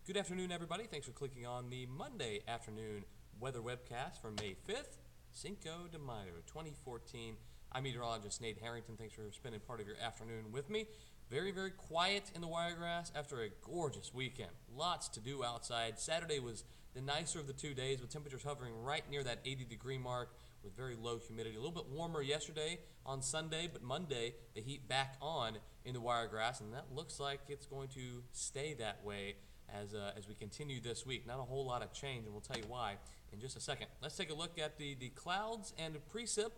Good afternoon, everybody. Thanks for clicking on the Monday afternoon weather webcast for May 5th, Cinco de Mayo, 2014. I'm meteorologist Nate Harrington. Thanks for spending part of your afternoon with me. Very, very quiet in the Wiregrass after a gorgeous weekend. Lots to do outside. Saturday was the nicer of the 2 days with temperatures hovering right near that 80-degree mark with very low humidity. A little bit warmer yesterday on Sunday, but Monday the heat back on in the Wiregrass, and that looks like it's going to stay that way as we continue this week. Not a whole lot of change, and we'll tell you why in just a second. Let's take a look at the clouds and precip,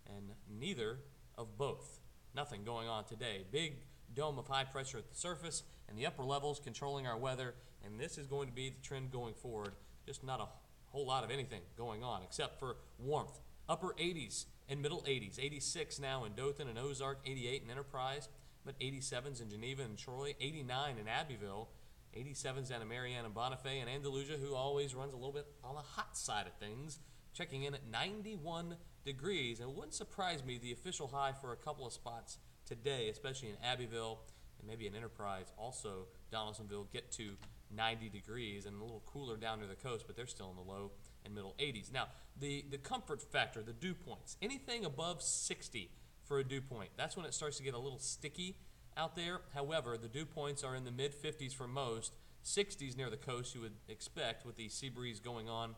and neither of both. Nothing going on today. Big dome of high pressure at the surface and the upper levels controlling our weather, and this is going to be the trend going forward. Just not a whole lot of anything going on except for warmth. Upper 80s and middle 80s. 86 now in Dothan and Ozark, 88 in Enterprise, but 87s in Geneva and Troy, 89 in Abbeville, 87s down in Marianne and Bonifay, and Andalusia, who always runs a little bit on the hot side of things, checking in at 91 degrees. And it wouldn't surprise me the official high for a couple of spots today, especially in Abbeville and maybe in Enterprise. Also, Donaldsonville get to 90 degrees and a little cooler down near the coast, but they're still in the low and middle 80s. Now, the comfort factor, the dew points, anything above 60 for a dew point, that's when it starts to get a little sticky out there. However, the dew points are in the mid-50s for most, 60s near the coast you would expect with the sea breeze going on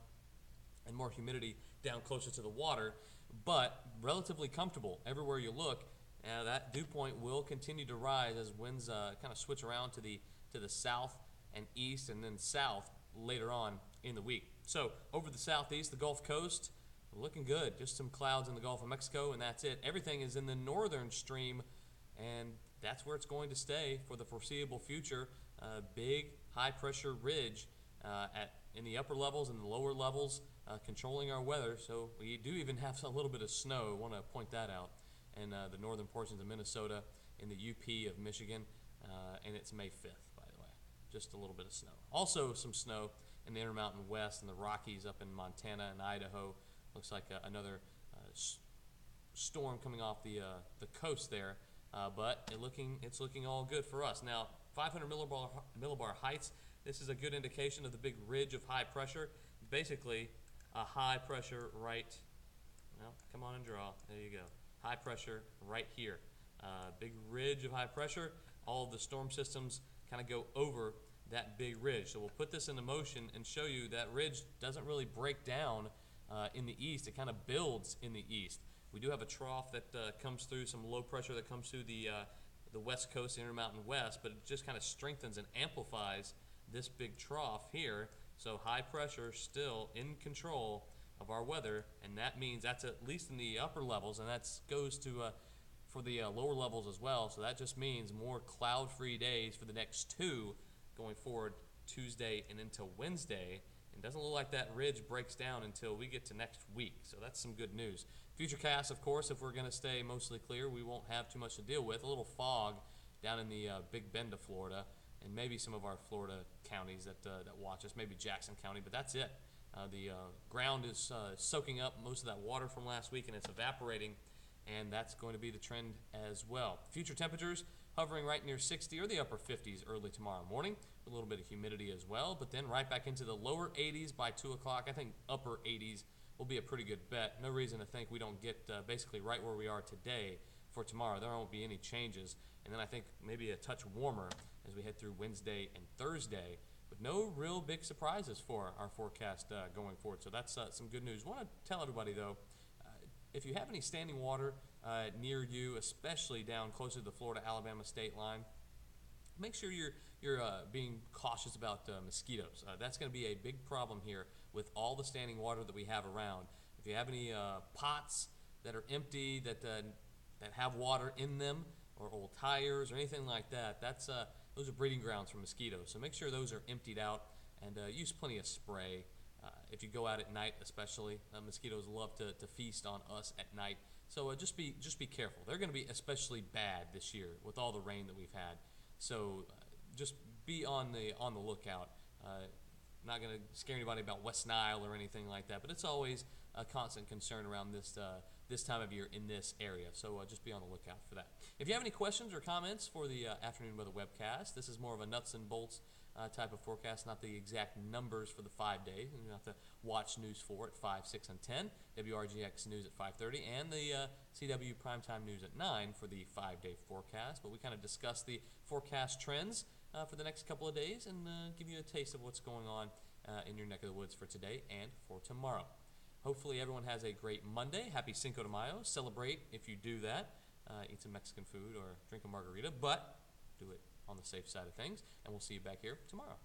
and more humidity down closer to the water, but relatively comfortable everywhere you look. That dew point will continue to rise as winds kind of switch around to the south and east and then south later on in the week. So over the southeast, the Gulf Coast, looking good. Just some clouds in the Gulf of Mexico, and that's it. Everything is in the northern stream, and that's where it's going to stay for the foreseeable future. Big high-pressure ridge in the upper levels and the lower levels controlling our weather. So we do even have a little bit of snow. I want to point that out. In the northern portions of Minnesota, in the UP of Michigan, and it's May 5th, by the way. Just a little bit of snow. Also some snow in the Intermountain West and the Rockies up in Montana and Idaho. Looks like another storm coming off the coast there, but it's looking all good for us. Now, 500 millibar heights, this is a good indication of the big ridge of high pressure. Basically, a high pressure right, well, come on and draw, there you go. High pressure right here. Big ridge of high pressure. All of the storm systems kind of go over that big ridge. So we'll put this into motion and show you that ridge doesn't really break down in the east. It kind of builds in the east. We do have a trough that comes through, some low pressure that comes through the west coast, the Intermountain West, but it just kind of strengthens and amplifies this big trough here. So high pressure still in control of our weather, and that means that's at least in the upper levels, and that goes to for the lower levels as well. So that just means more cloud-free days for the next two going forward, Tuesday and into Wednesday. And doesn't look like that ridge breaks down until we get to next week. So that's some good news. Futurecast, of course, if we're going to stay mostly clear, we won't have too much to deal with. A little fog down in the Big Bend of Florida, and maybe some of our Florida counties that watch us, maybe Jackson County, but that's it. The ground is soaking up most of that water from last week, and it's evaporating, and that's going to be the trend as well. Future temperatures hovering right near 60 or the upper 50s early tomorrow morning, with a little bit of humidity as well, but then right back into the lower 80s by 2 o'clock. I think upper 80s will be a pretty good bet. No reason to think we don't get basically right where we are today for tomorrow. There won't be any changes, and then I think maybe a touch warmer as we head through Wednesday and Thursday, with no real big surprises for our forecast going forward. So that's some good news. I want to tell everybody, though, if you have any standing water near you, especially down closer to the Florida-Alabama state line, make sure you're being cautious about mosquitoes. That's going to be a big problem here with all the standing water that we have around. If you have any pots that are empty that have water in them, or old tires or anything like that, those are breeding grounds for mosquitoes. So make sure those are emptied out, and use plenty of spray. If you go out at night especially, mosquitoes love to feast on us at night. So just be careful. They're going to be especially bad this year with all the rain that we've had. So just be on the lookout. Not going to scare anybody about West Nile or anything like that, but it's always a constant concern around this time of year in this area. So just be on the lookout for that. If you have any questions or comments for the afternoon weather webcast, this is more of a nuts and bolts type of forecast, not the exact numbers for the 5 days. You have to watch News 4 at 5, 6, and 10, WRGX News at 5:30, and the CW Primetime News at 9 for the 5-day forecast. But we kind of discuss the forecast trends for the next couple of days and give you a taste of what's going on in your neck of the woods for today and for tomorrow. Hopefully everyone has a great Monday. Happy Cinco de Mayo. Celebrate if you do that. Eat some Mexican food or drink a margarita, but do it on the safe side of things. And we'll see you back here tomorrow.